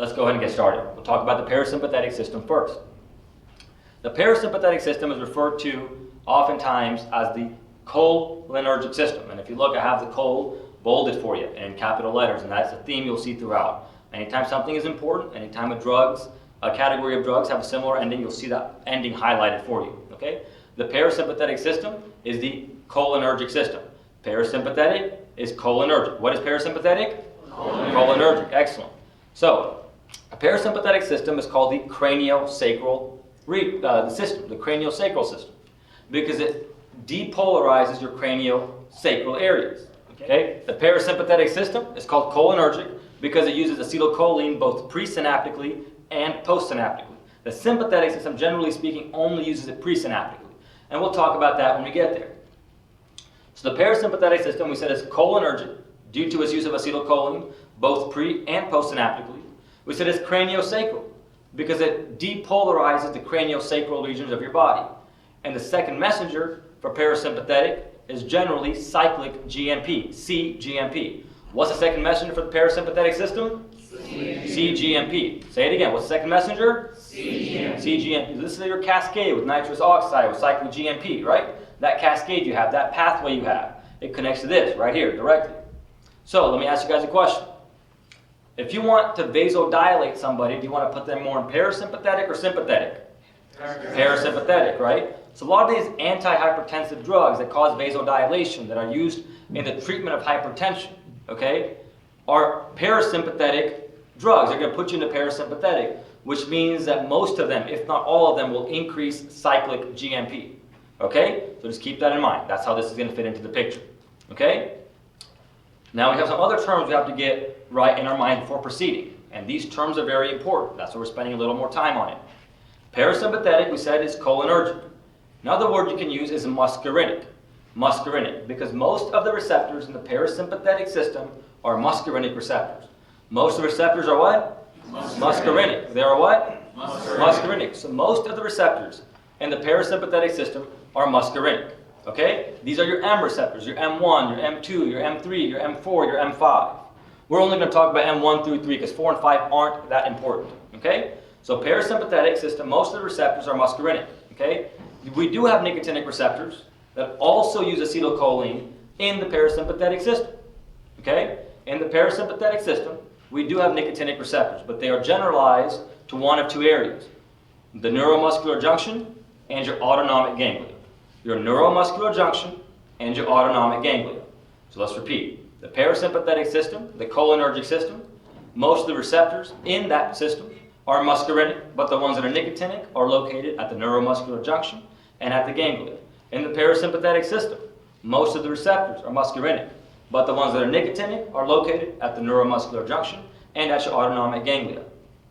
let's go ahead and get started. We'll talk about the parasympathetic system first. The parasympathetic system is referred to oftentimes as the cholinergic system. And if you look, I have the chol bolded for you in capital letters, and that's a theme you'll see throughout. Anytime something is important, anytime a category of drugs have a similar ending, you'll see that ending highlighted for you. Okay? The parasympathetic system is the cholinergic system. Parasympathetic is cholinergic. What is parasympathetic? Cholinergic. Excellent. So, a parasympathetic system is called the craniosacral system, the craniosacral system, because it depolarizes your craniosacral areas. Okay? The parasympathetic system is called cholinergic because it uses acetylcholine both presynaptically and postsynaptically. The sympathetic system, generally speaking, only uses it presynaptically. And we'll talk about that when we get there. So the parasympathetic system, we said, is cholinergic due to its use of acetylcholine both pre- and postsynaptically. We said it's craniosacral because it depolarizes the craniosacral regions of your body. And the second messenger for parasympathetic is generally cyclic GMP, CGMP. What's the second messenger for the parasympathetic system? CGMP. Say it again. What's the second messenger? CGMP. CGMP. This is your cascade with nitrous oxide with cyclic GMP, right? That cascade you have, that pathway you have, it connects to this right here directly. So let me ask you guys a question. If you want to vasodilate somebody, do you want to put them more in parasympathetic or sympathetic? Parasympathetic, right? So a lot of these antihypertensive drugs that cause vasodilation that are used in the treatment of hypertension, okay, are parasympathetic drugs. They're going to put you into parasympathetic, which means that most of them, if not all of them, will increase cyclic GMP. Okay? So just keep that in mind. That's how this is going to fit into the picture. Okay? Now we have some other terms we have to get right in our mind before proceeding. And these terms are very important. That's why we're spending a little more time on it. Parasympathetic, we said, is cholinergic. Another word you can use is muscarinic. Muscarinic, because most of the receptors in the parasympathetic system are muscarinic receptors. Most of the receptors are what? Muscarinic. They are what? Muscarinic. So most of the receptors in the parasympathetic system are muscarinic. Okay? These are your M receptors, your M1, your M2, your M3, your M4, your M5. We're only going to talk about M1 through 3 because 4 and 5 aren't that important. Okay? So parasympathetic system, most of the receptors are muscarinic. Okay? We do have nicotinic receptors that also use acetylcholine in the parasympathetic system. Okay? In the parasympathetic system, we do have nicotinic receptors, but they are generalized to one of two areas: the neuromuscular junction and your autonomic ganglia. Your neuromuscular junction and your autonomic ganglia. So let's repeat. The parasympathetic system, the cholinergic system, most of the receptors in that system are muscarinic, but the ones that are nicotinic are located at the neuromuscular junction and at the ganglia. In the parasympathetic system, most of the receptors are muscarinic, but the ones that are nicotinic are located at the neuromuscular junction and at your autonomic ganglia.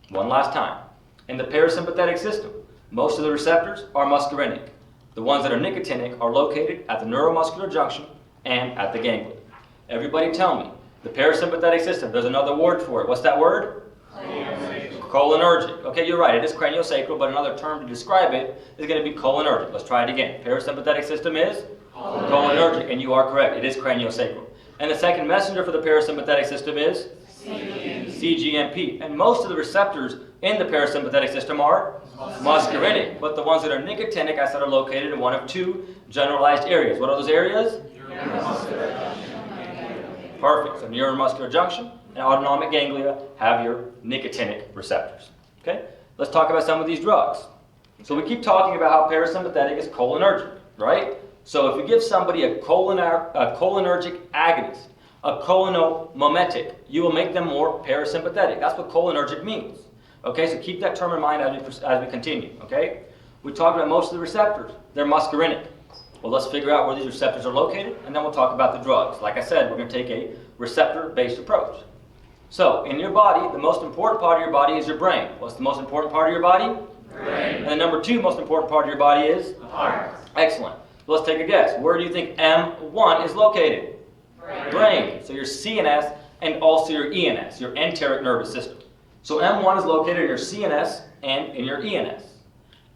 One last time. In the parasympathetic system, most of the receptors are muscarinic. The ones that are nicotinic are located at the neuromuscular junction and at the ganglia. Everybody tell me, the parasympathetic system, there's another word for it. What's that word? Cholinergic. Okay, you're right, it is craniosacral, but another term to describe it is going to be cholinergic. Let's try it again. Parasympathetic system is cholinergic, and you are correct, it is craniosacral. And the second messenger for the parasympathetic system is CGMP. And most of the receptors in the parasympathetic system are muscarinic, but the ones that are nicotinic, I said, are located in one of two generalized areas. What are those areas? Perfect. So neuromuscular junction and autonomic ganglia have your nicotinic receptors. Okay? Let's talk about some of these drugs. So we keep talking about how parasympathetic is cholinergic, right? So if you give somebody a cholinergic agonist, a cholinomimetic, you will make them more parasympathetic. That's what cholinergic means. Okay, so keep that term in mind as we continue. Okay? We talked about most of the receptors. They're muscarinic. Well, let's figure out where these receptors are located, and then we'll talk about the drugs. Like I said, we're going to take a receptor-based approach. So, in your body, the most important part of your body is your brain. What's the most important part of your body? Brain. And the number 2 most important part of your body is? The heart. Excellent. So let's take a guess. Where do you think M1 is located? Brain. So your CNS and also your ENS, your enteric nervous system. So M1 is located in your CNS and in your ENS.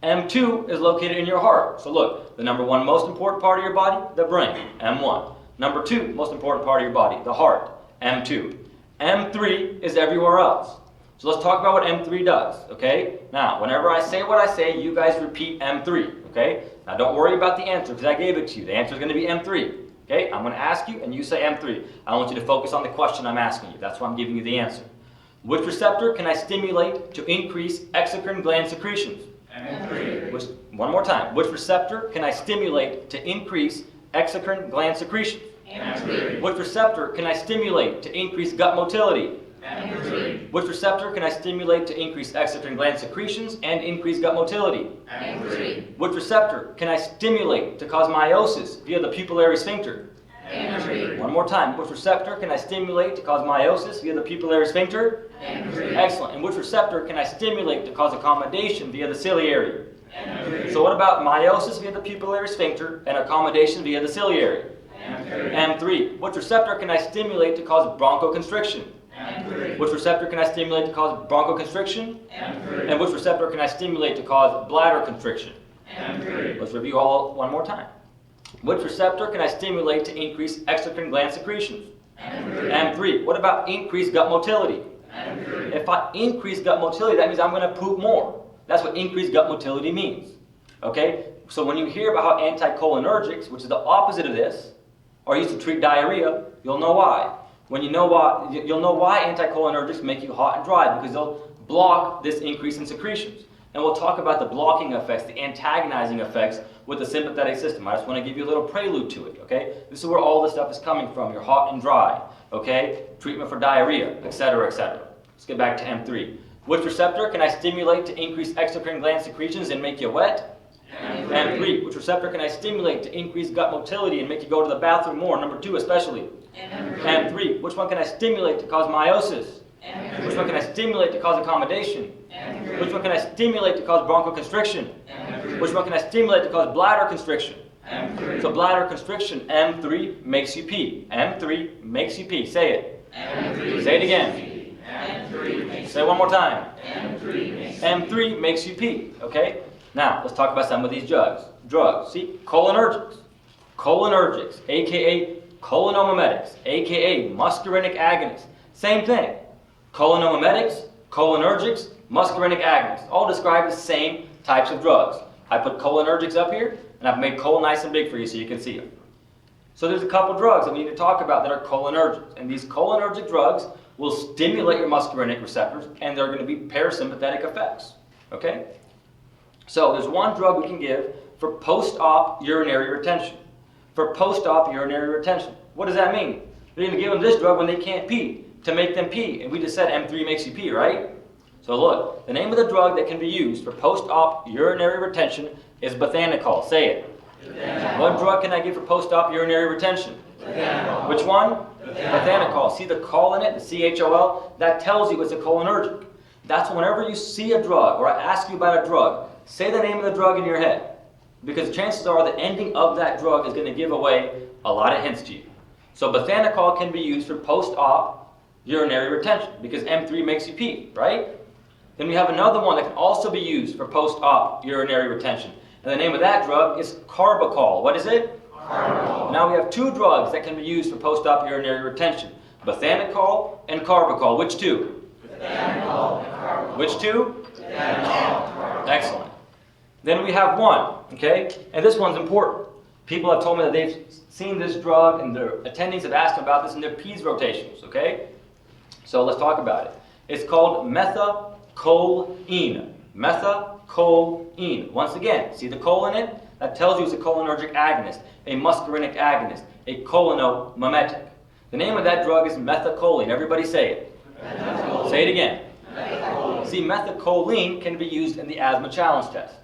M2 is located in your heart. So look, the number 1 most important part of your body, the brain, M1. Number 2 most important part of your body, the heart, M2. M3 is everywhere else. So let's talk about what M3 does, okay? Now, whenever I say what I say, you guys repeat M3, okay? Now, don't worry about the answer because I gave it to you. The answer is going to be M3, okay? I'm going to ask you and you say M3. I want you to focus on the question I'm asking you. That's why I'm giving you the answer. Which receptor can I stimulate to increase exocrine gland secretions? M3. One more time. Which receptor can I stimulate to increase exocrine gland secretions? M3. Which receptor can I stimulate to increase gut motility? M3. Which receptor can I stimulate to increase exocrine gland secretions and increase gut motility? M3. Which receptor can I stimulate to cause meiosis via the pupillary sphincter? M3. One more time. Which receptor can I stimulate to cause meiosis via the pupillary sphincter? M3. Excellent. And which receptor can I stimulate to cause accommodation via the ciliary? M3. So what about meiosis via the pupillary sphincter and accommodation via the ciliary? M3. M3. Which receptor can I stimulate to cause bronchoconstriction? M3. Which receptor can I stimulate to cause bronchoconstriction? M3. And which receptor can I stimulate to cause bladder constriction? M3. Let's review all one more time. Which receptor can I stimulate to increase exocrine gland secretions? M3. M3. What about increased gut motility? M3. If I increase gut motility, that means I'm going to poop more. That's what increased gut motility means. Okay? So when you hear about how anticholinergics, which is the opposite of this, are used to treat diarrhea, you'll know why. When you know why, you'll know why anticholinergics make you hot and dry, because they'll block this increase in secretions. And we'll talk about the blocking effects, the antagonizing effects with the sympathetic system. I just want to give you a little prelude to it, okay? This is where all this stuff is coming from. You're hot and dry, okay? Treatment for diarrhea, etc., etc. Let's get back to M3. Which receptor can I stimulate to increase exocrine gland secretions and make you wet? M3. Which receptor can I stimulate to increase gut motility and make you go to the bathroom more? Number 2 especially. M3. Which one can I stimulate to cause meiosis? M3. Which one can I stimulate to cause accommodation? M3. Which one can I stimulate to cause bronchoconstriction? M3. Which one can I stimulate to cause bladder constriction? M3. So bladder constriction, M3 makes you pee. M3 makes you pee. Say it. M3 say it again. M3 makes say it one more time. M3 makes you pee. Okay? Now, let's talk about some of these drugs. See, cholinergics. Cholinergics, aka cholinomimetics, aka muscarinic agonists. Same thing. Cholinomimetics, cholinergics, muscarinic agonists. All describe the same types of drugs. I put cholinergics up here, and I've made chol nice and big for you so you can see them. So there's a couple drugs that we need to talk about that are cholinergics. And these cholinergic drugs will stimulate your muscarinic receptors, and they're going to be parasympathetic effects. Okay? So there's one drug we can give for post-op urinary retention. For post-op urinary retention. What does that mean? They're going to give them this drug when they can't pee, to make them pee. And we just said M3 makes you pee, right? So look, the name of the drug that can be used for post-op urinary retention is bethanechol. Say it. Bethanechol. What drug can I give for post-op urinary retention? Bethanechol. Which one? Bethanechol. See the col in it, the C-H-O-L? That tells you it's a cholinergic. That's whenever you see a drug or I ask you about a drug, say the name of the drug in your head. Because chances are the ending of that drug is going to give away a lot of hints to you. So bethanechol can be used for post-op urinary retention because M3 makes you pee, right? Then we have another one that can also be used for post-op urinary retention. And the name of that drug is carbachol. What is it? Carbachol. Now we have 2 drugs that can be used for post-op urinary retention. Bethanechol and carbachol. Which 2? Bethanechol and carbachol. Which 2? Bethanechol and carbachol. Excellent. Then we have one, okay? And this one's important. People have told me that they've seen this drug and their attendings have asked them about this in their PEDS rotations, okay? So let's talk about it. It's called methacholine. Methacholine. Once again, see the chol in it? That tells you it's a cholinergic agonist, a muscarinic agonist, a cholinomimetic. The name of that drug is methacholine. Everybody say it. Methacholine. Say it again. Methacholine. See, methacholine can be used in the asthma challenge test.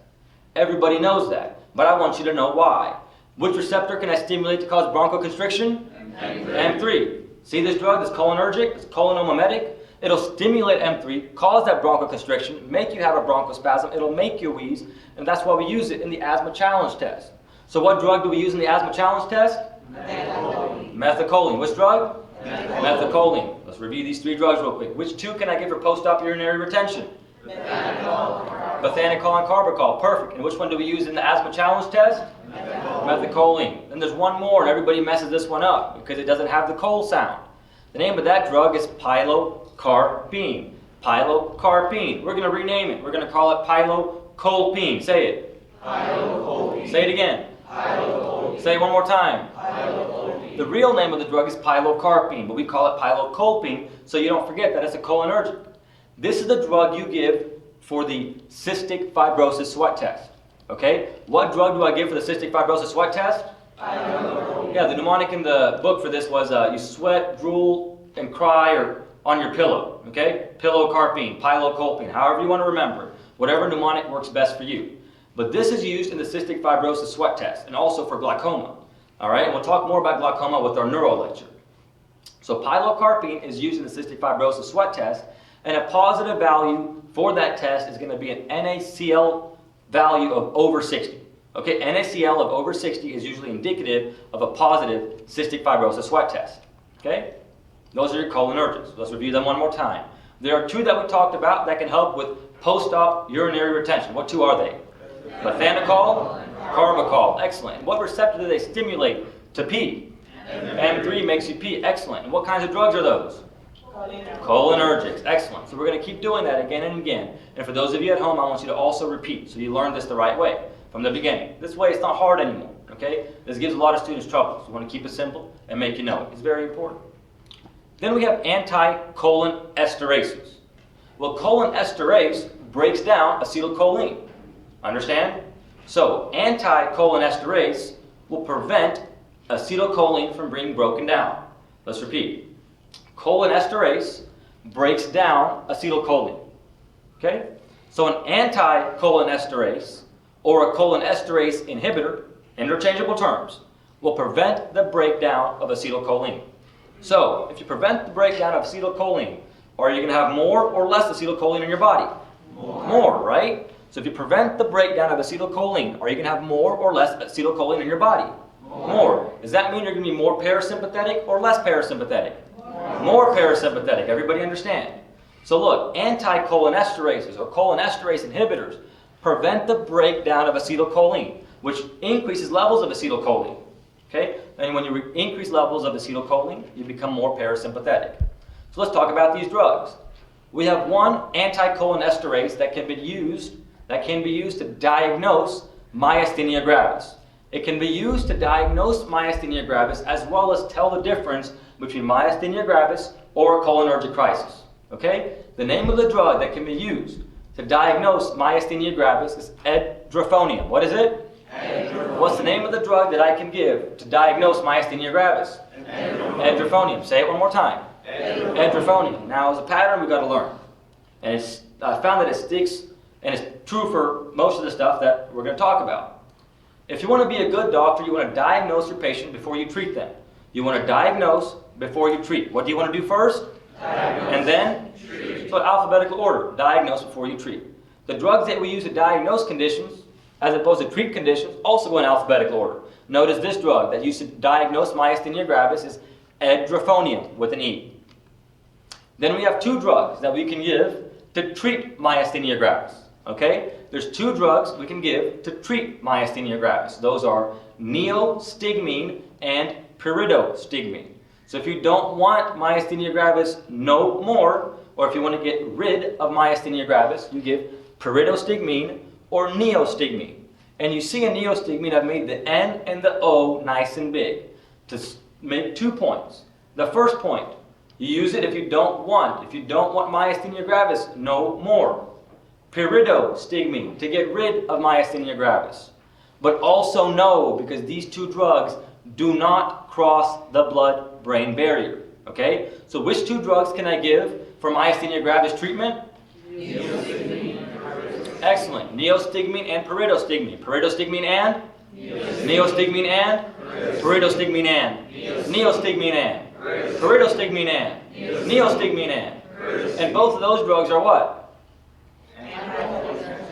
Everybody knows that, but I want you to know why. Which receptor can I stimulate to cause bronchoconstriction? M3. See this drug, this cholinergic, this cholinomimetic? It'll stimulate M3, cause that bronchoconstriction, make you have a bronchospasm, it'll make you wheeze, and that's why we use it in the asthma challenge test. So what drug do we use in the asthma challenge test? Methacholine. Methacholine. Which drug? Methacholine. Let's review these 3 drugs real quick. Which 2 can I give for post-op urinary retention? Bethanechol and carbachol. Perfect. And which one do we use in the asthma challenge test? Methacholine. Then there's one more, and everybody messes this one up because it doesn't have the chol sound. The name of that drug is pilocarpine. Pilocarpine. We're going to rename it. We're going to call it pilocolpine. Say it. Pilocolpine. Say it again. Pilocolpine. Say it one more time. Pilocolpine. The real name of the drug is pilocarpine, but we call it pilocolpine so you don't forget that it's a cholinergic. This is the drug you give for the cystic fibrosis sweat test. Okay? What drug do I give for the cystic fibrosis sweat test? Pilocolpine. Yeah, the mnemonic in the book for this was you sweat, drool, and cry or on your pillow. Okay? Pilocarpine, pilocolpine, however you want to remember. Whatever mnemonic works best for you. But this is used in the cystic fibrosis sweat test and also for glaucoma. All right? And we'll talk more about glaucoma with our neuro lecture. So pilocarpine is used in the cystic fibrosis sweat test, and a positive value for that test is going to be an NaCl value of over 60. Okay, NaCl of over 60 is usually indicative of a positive cystic fibrosis sweat test. Okay, those are your cholinergics. Let's review them one more time. There are two that we talked about that can help with post-op urinary retention. What two are they? Methanochol, Pharmacology. Excellent. What receptor do they stimulate to pee? M3 makes you pee. Excellent. And what kinds of drugs are those? Cholinergics. Excellent. So we're going to keep doing that again and again. And for those of you at home, I want you to also repeat so you learn this the right way from the beginning. This way it's not hard anymore. Okay? This gives a lot of students trouble. So we want to keep it simple and make you know it. It's very important. Then we have anticholinesterases. Well, cholinesterase breaks down acetylcholine. Understand? So anticholinesterase will prevent acetylcholine from being broken down. Let's repeat. Cholinesterase breaks down acetylcholine. Okay? So an anticholinesterase or a cholinesterase inhibitor, interchangeable terms, will prevent the breakdown of acetylcholine. So if you prevent the breakdown of acetylcholine, are you going to have more or less acetylcholine in your body? More, right? So if you prevent the breakdown of acetylcholine, are you going to have more or less acetylcholine in your body? More. Does that mean you're going to be more parasympathetic or less parasympathetic? More parasympathetic. Everybody understand? So look, anticholinesterases or cholinesterase inhibitors prevent the breakdown of acetylcholine, which increases levels of acetylcholine. Okay? And when you increase levels of acetylcholine, you become more parasympathetic. So let's talk about these drugs. We have one anticholinesterase that can be used to diagnose myasthenia gravis. It can be used to diagnose myasthenia gravis as well as tell the difference between myasthenia gravis or a cholinergic crisis. Okay? The name of the drug that can be used to diagnose myasthenia gravis is edrophonium. What is it? Edrophonium. What's the name of the drug that I can give to diagnose myasthenia gravis? Edrophonium. Say it one more time. Edrophonium. Now, as a pattern, we've got to learn. And I found that it sticks, and it's true for most of the stuff that we're going to talk about. If you want to be a good doctor, you want to diagnose your patient before you treat them. You want to diagnose before you treat. What do you want to do first? Diagnose. And then? Treat. So alphabetical order. Diagnose before you treat. The drugs that we use to diagnose conditions, as opposed to treat conditions, also go in alphabetical order. Notice this drug that used to diagnose myasthenia gravis is edrophonium with an E. Then we have two drugs that we can give to treat myasthenia gravis. Okay? There's two drugs we can give to treat myasthenia gravis. Those are neostigmine and pyridostigmine. So if you don't want myasthenia gravis no more, or if you want to get rid of myasthenia gravis, you give pyridostigmine or neostigmine. And you see in neostigmine, I've made the N and the O nice and big to make 2 points. The first point, you use it if you don't want myasthenia gravis no more. Pyridostigmine, to get rid of myasthenia gravis. But also know, because these two drugs do not cross the blood-brain barrier. Okay? So which two drugs can I give for myasthenia gravis treatment? Excellent. Neostigmine and pyridostigmine. Pyridostigmine and? Neostigmine and? Pyridostigmine and? Neostigmine and? Pyridostigmine and? Neostigmine and? And both of those drugs are what?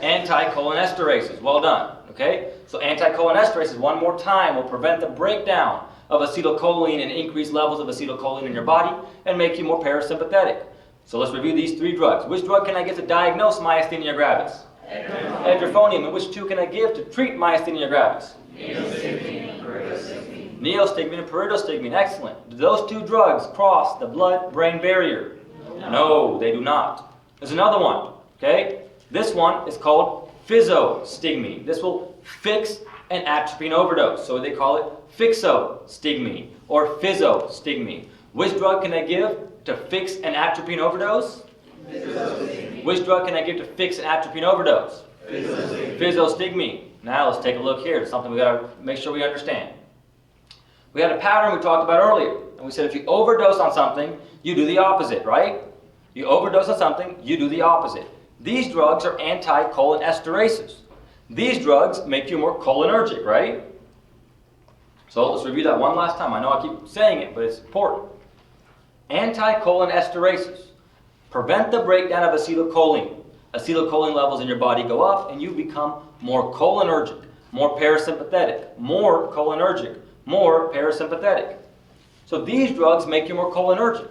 Anticholinesterases. Well done. Okay? So anticholinesterases, one more time, will prevent the breakdown of acetylcholine and increase levels of acetylcholine in your body and make you more parasympathetic. So let's review these three drugs. Which drug can I get to diagnose myasthenia gravis? Edrophonium. And which two can I give to treat myasthenia gravis? Neostigmine and pyridostigmine. Excellent. Do those two drugs cross the blood-brain barrier? No, they do not. There's another one, okay? This one is called physostigmine. This will fix an atropine overdose. So they call it fixostigmine or physostigmine. Which drug can I give to fix an atropine overdose? Physostigmine. Which drug can I give to fix an atropine overdose? Physostigmine. Physostigmine. Now let's take a look here. It's something we got to make sure we understand. We had a pattern we talked about earlier. And we said if you overdose on something, you do the opposite, right? You overdose on something, you do the opposite. These drugs are anticholinesterases. These drugs make you more cholinergic, right? So let's review that one last time. I know I keep saying it, but it's important. Anticholinesterases prevent the breakdown of acetylcholine. Acetylcholine levels in your body go up and you become more cholinergic, more parasympathetic, more cholinergic, more parasympathetic. So these drugs make you more cholinergic.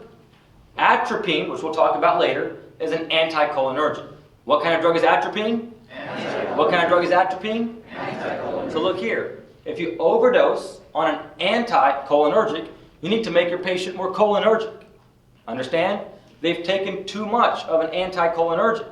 Atropine, which we'll talk about later, is an anticholinergic. What kind of drug is atropine? What kind of drug is atropine? So look here. If you overdose on an anticholinergic, you need to make your patient more cholinergic. Understand? They've taken too much of an anticholinergic.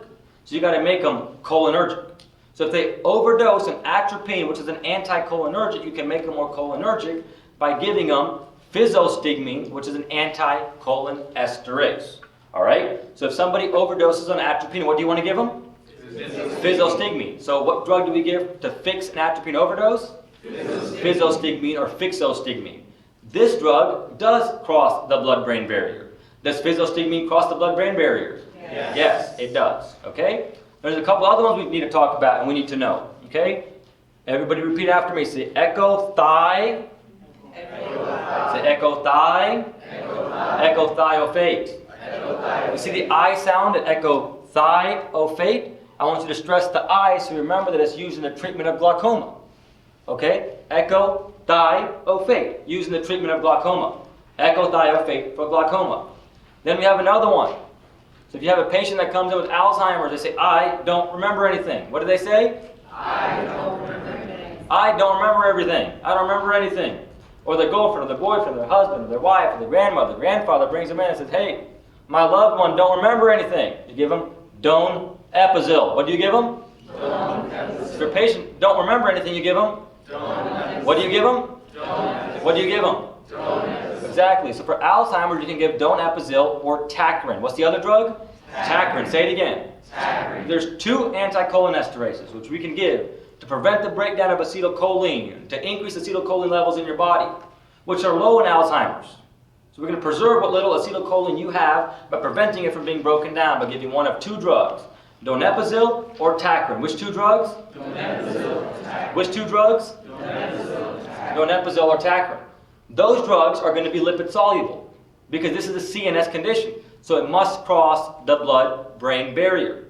So you got to make them cholinergic. So if they overdose an atropine, which is an anticholinergic, you can make them more cholinergic by giving them physostigmine, which is an anticholinesterase. All right? So if somebody overdoses on atropine, what do you want to give them? Physostigmine. So what drug do we give to fix an atropine overdose? Physostigmine or fixostigmine. This drug does cross the blood-brain barrier. Does physostigmine cross the blood-brain barrier? Yes. Yes, it does. Okay? There's a couple other ones we need to talk about and we need to know. Okay? Everybody repeat after me. Say echo thigh. Say echo thigh. Echo thiophate. You see the I sound at echo thiophate? I want you to stress the I so you remember that it's used in the treatment of glaucoma. Okay? Echo thiophate, used in the treatment of glaucoma. Echo thiophate for glaucoma. Then we have another one. So if you have a patient that comes in with Alzheimer's, they say, I don't remember anything. What do they say? I don't remember anything. I don't remember everything. I don't remember anything. Or their girlfriend, or their boyfriend, or their husband, or their wife, or their grandmother, grandfather brings them in and says, hey, my loved one don't remember anything. You give them donepezil. What do you give them? If your patient don't remember anything, you give them? What do you give them? What do you give them? Exactly. So for Alzheimer's, you can give donepezil or tacrin. What's the other drug? Tacrin. Say it again. There's two anticholinesterases, which we can give to prevent the breakdown of acetylcholine, to increase acetylcholine levels in your body, which are low in Alzheimer's. So we're going to preserve what little acetylcholine you have by preventing it from being broken down by giving one of two drugs, donepezil or tacrin. Which two drugs? Which two drugs? Donepezil or tacrin. Those drugs are going to be lipid soluble because this is a CNS condition. So it must cross the blood-brain barrier.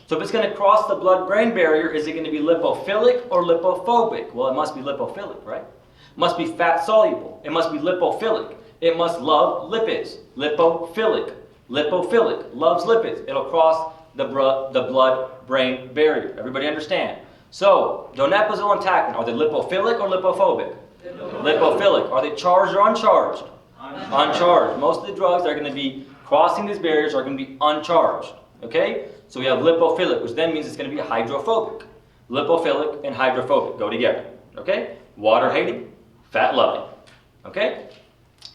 So if it's going to cross the blood-brain barrier, is it going to be lipophilic or lipophobic? Well, it must be lipophilic, right? It must be fat soluble. It must be lipophilic. It must love lipids. Lipophilic. Lipophilic. Loves lipids. It'll cross the blood-brain barrier. Everybody understand? So, donepezil and tacrin, are they lipophilic or lipophobic? Lipophilic. Are they charged or uncharged? Uncharged. Most of the drugs that are going to be crossing these barriers are going to be uncharged. Okay? So we have lipophilic, which then means it's going to be hydrophobic. Lipophilic and hydrophobic go together. Okay? Water hating, fat loving. Okay?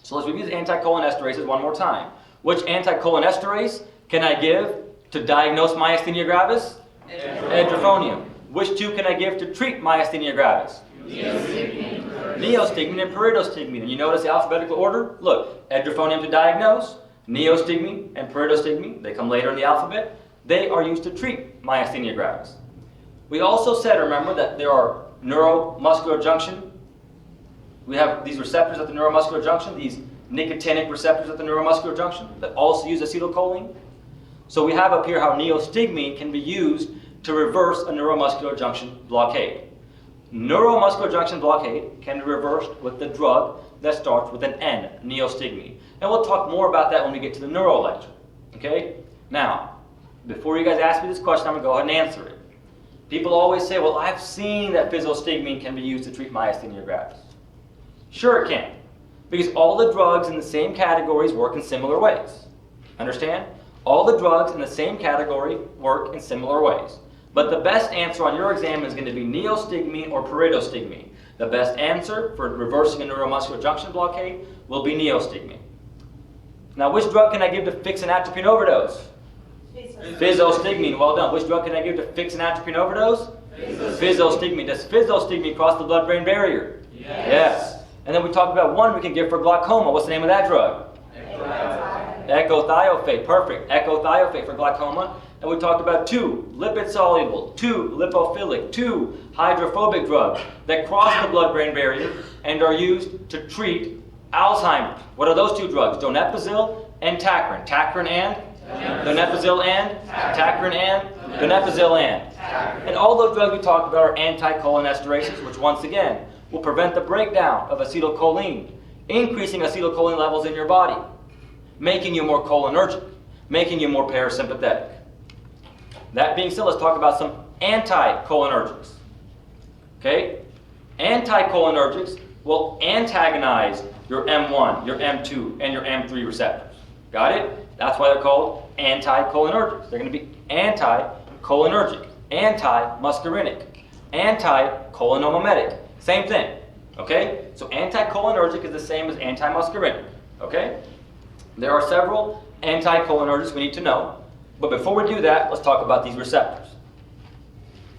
So let's review the anticholinesterases one more time. Which anticholinesterase can I give to diagnose myasthenia gravis? Edrophonium. Which two can I give to treat myasthenia gravis? Neostigmine and pyridostigmine. And you notice the alphabetical order? Look, edrophonium to diagnose, neostigmine and pyridostigmine, they come later in the alphabet. They are used to treat myasthenia gravis. We also said, remember, that there are neuromuscular junction. We have these receptors at the neuromuscular junction, these nicotinic receptors at the neuromuscular junction that also use acetylcholine. So we have up here how neostigmine can be used to reverse a neuromuscular junction blockade. Neuromuscular junction blockade can be reversed with the drug that starts with an N, neostigmine. And we'll talk more about that when we get to the neuro lecture. Okay? Now, before you guys ask me this question, I'm going to go ahead and answer it. People always say, well, I've seen that physostigmine can be used to treat myasthenia gravis. Sure it can. Because all the drugs in the same categories work in similar ways. Understand? All the drugs in the same category work in similar ways. But the best answer on your exam is going to be neostigmine or pyridostigmine. The best answer for reversing a neuromuscular junction blockade will be neostigmine. Now, which drug can I give to fix an atropine overdose? Physostigmine. Well done. Which drug can I give to fix an atropine overdose? Physostigmine. Does physostigmine cross the blood-brain barrier? Yes. And then we talked about one we can give for glaucoma. What's the name of that drug? Ecothiopate. Perfect. Ecothiopate for glaucoma. And we talked about two lipid-soluble, two lipophilic, two hydrophobic drugs that cross the blood-brain barrier and are used to treat Alzheimer's. What are those two drugs? Donepezil and tacrine. Tacrine and? Donepezil and? Tacrine and? Donepezil and? And all those drugs we talked about are anticholinesterases, which once again will prevent the breakdown of acetylcholine, increasing acetylcholine levels in your body, making you more cholinergic, making you more parasympathetic. That being said, let's talk about some anticholinergics. Okay? Anticholinergics will antagonize your M1, your M2, and your M3 receptors. Got it? That's why they're called anticholinergics. They're going to be anticholinergic, anti-muscarinic, anticholinomimetic. Same thing. Okay? So anticholinergic is the same as anti-muscarinic. Okay? There are several anticholinergics we need to know. But before we do that, let's talk about these receptors.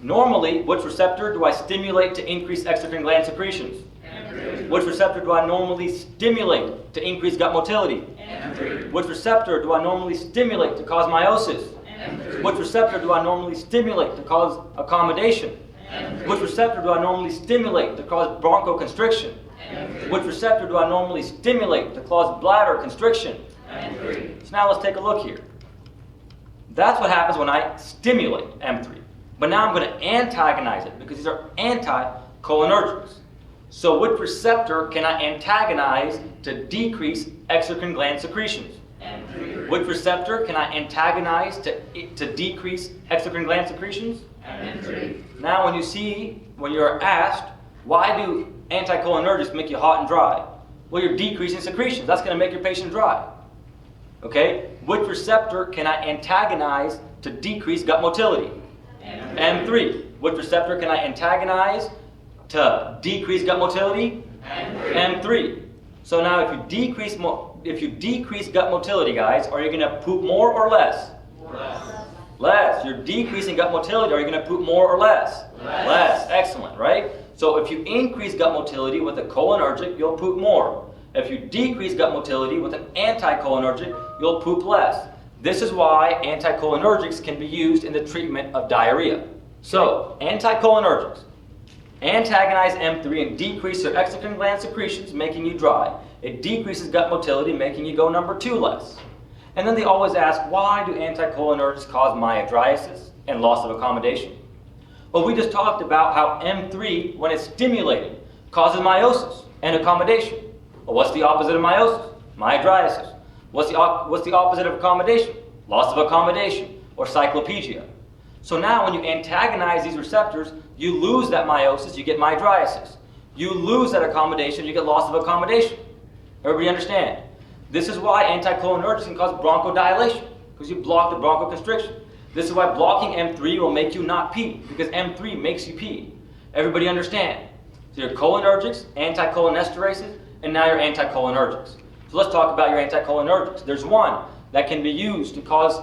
Normally, which receptor do I stimulate to increase exocrine gland secretions? M3. Which receptor do I normally stimulate to increase gut motility? M3. Which receptor do I normally stimulate to cause meiosis? M3. Which receptor do I normally stimulate to cause accommodation? M3. Which receptor do I normally stimulate to cause bronchoconstriction? M3. Which receptor do I normally stimulate to cause bladder constriction? M3. So now let's take a look here. That's what happens when I stimulate M3. But now I'm going to antagonize it because these are anticholinergics. So which receptor can I antagonize to decrease exocrine gland secretions? M3. Which receptor can I antagonize to decrease exocrine gland secretions? M3. Now when you're asked, why do anticholinergics make you hot and dry? Well, you're decreasing secretions. That's going to make your patient dry. Okay? Which receptor can I antagonize to decrease gut motility? M3. Which receptor can I antagonize to decrease gut motility? M3. So now if you decrease gut motility, guys, are you going to poop more or less? Less. You're decreasing gut motility. Are you going to poop more or less? Less. Excellent, right? So if you increase gut motility with a cholinergic, you'll poop more. If you decrease gut motility with an anticholinergic, you'll poop less. This is why anticholinergics can be used in the treatment of diarrhea. So, anticholinergics antagonize M3 and decrease their exocrine gland secretions, making you dry. It decreases gut motility, making you go number 2 less. And then they always ask, why do anticholinergics cause myadriasis and loss of accommodation? Well, we just talked about how M3, when it's stimulated, causes meiosis and accommodation. Well, what's the opposite of meiosis? Myadriasis. What's the opposite of accommodation? Loss of accommodation, or cyclopegia. So now when you antagonize these receptors, you lose that meiosis, you get myadriasis. You lose that accommodation, you get loss of accommodation. Everybody understand? This is why anticholinergics can cause bronchodilation, because you block the bronchoconstriction. This is why blocking M3 will make you not pee, because M3 makes you pee. Everybody understand? So your cholinergics, anticholinesterases, and now your anticholinergics. So let's talk about your anticholinergics. There's one that can be used to cause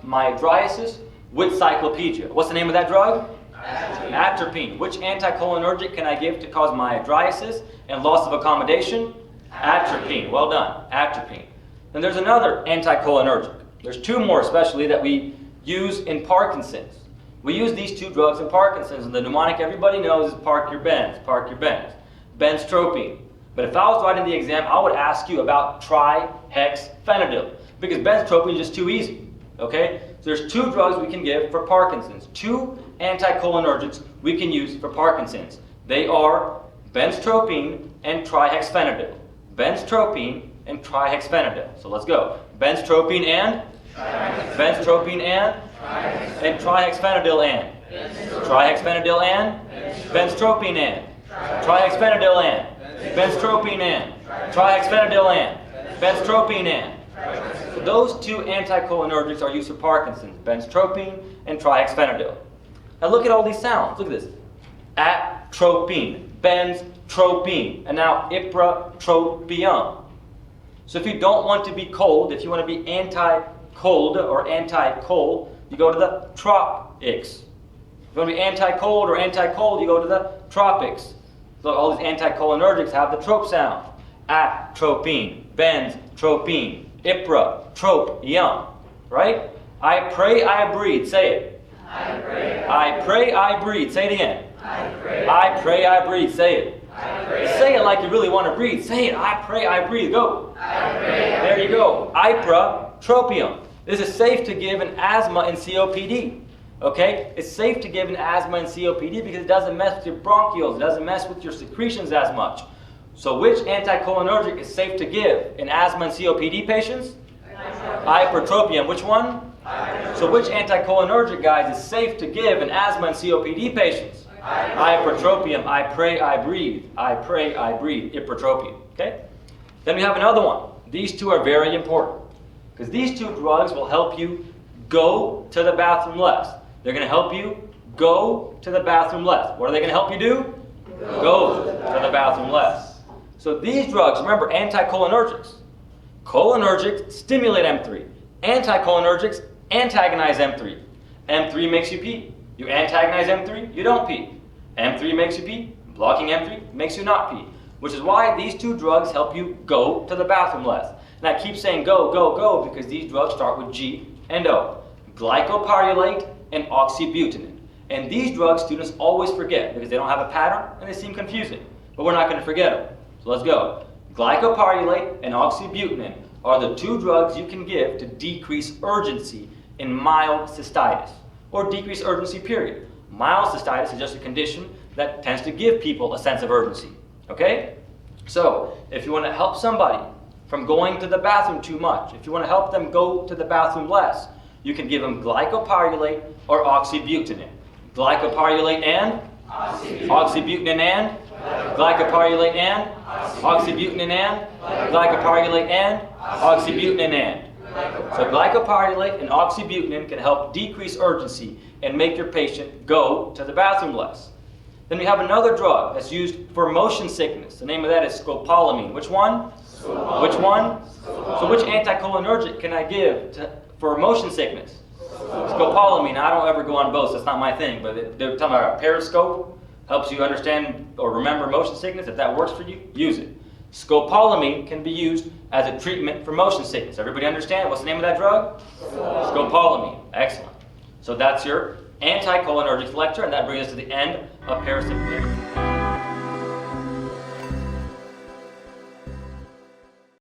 myadriasis with cyclopegia. What's the name of that drug? Atropine. Which anticholinergic can I give to cause myadriasis and loss of accommodation? Atropine. Well done. Atropine. Then there's another anticholinergic. There's 2 more especially that we use in Parkinson's. We use these 2 drugs in Parkinson's, and the mnemonic everybody knows is park your bends, park your bends. Benztropine. But if I was writing the exam, I would ask you about trihexyphenidyl, because benztropine is just too easy. Okay? So there's 2 drugs we can give for Parkinson's. 2 anticholinergics we can use for Parkinson's. They are benztropine and trihexyphenidyl. Benztropine and trihexyphenidyl. So let's go. Benztropine and? Benztropine and? And trihexyphenidyl and? Trihexyphenidyl and? Benztropine and? Trihexyphenidyl and? Benztropine and? Trihexyphenidyl and? Benztropine and? those two anticholinergics are used for Parkinson's, benztropine and trihexyphenidyl. Now look at all these sounds. Look at this. Atropine, benztropine, and now ipratropium. So if you don't want to be cold, if you want to be anti-cold or anti-cold, you go to the tropics. If you want to be anti-cold or anti-cold, you go to the tropics. So all these anticholinergics have the trope sound. Atropine, benztropine, ipratropium. Right? I pray, I breathe. Say it. I pray. I pray, I breathe. Say it again. I pray. I pray, I breathe. Say it. I pray. Say it like you really want to breathe. Say it. I pray, I breathe. Go. I pray. There you go. Ipratropium. This is safe to give in asthma and COPD. Okay? It's safe to give in asthma and COPD because it doesn't mess with your bronchioles. It doesn't mess with your secretions as much. So which anticholinergic is safe to give in asthma and COPD patients? Ipratropium. Which one? So which anticholinergic, guys, is safe to give in asthma and COPD patients? Ipratropium. I pray, I breathe. I pray, I breathe. Ipratropium. Okay? Then we have another one. These two are very important because these two drugs will help you go to the bathroom less. They're going to help you go to the bathroom less. What are they going to help you do? Go to the bathroom less. So these drugs, remember, anticholinergics. Cholinergics stimulate M3. Anticholinergics antagonize M3. M3 makes you pee. You antagonize M3, you don't pee. M3 makes you pee. Blocking M3 makes you not pee. Which is why these two drugs help you go to the bathroom less. And I keep saying go, go, go because these drugs start with G and O. Glycopyrrolate and oxybutynin. And these drugs students always forget because they don't have a pattern and they seem confusing. But we're not going to forget them. So let's go. Glycopyrrolate and oxybutynin are the two drugs you can give to decrease urgency in mild cystitis, or decrease urgency period. Mild cystitis is just a condition that tends to give people a sense of urgency. Okay? So, if you want to help somebody from going to the bathroom too much, if you want to help them go to the bathroom less, you can give them glycopyrrolate or oxybutynin. Glycopyrrolate and oxybutynin and glycopyrrolate and oxybutynin and glycopyrrolate and oxybutynin and. So glycopyrrolate and oxybutynin can help decrease urgency and make your patient go to the bathroom less. Then we have another drug that's used for motion sickness. The name of that is scopolamine. Which one? Scopolamine. Which one? Scopolamine. So which anticholinergic can I give for motion sickness? Scopolamine. I don't ever go on both. That's not my thing. But they're talking about a periscope. Helps you understand or remember motion sickness. If that works for you, use it. Scopolamine can be used as a treatment for motion sickness. Everybody understand? What's the name of that drug? Scopolamine. Excellent. So that's your anticholinergics lecture, and that brings us to the end of parasympathetic.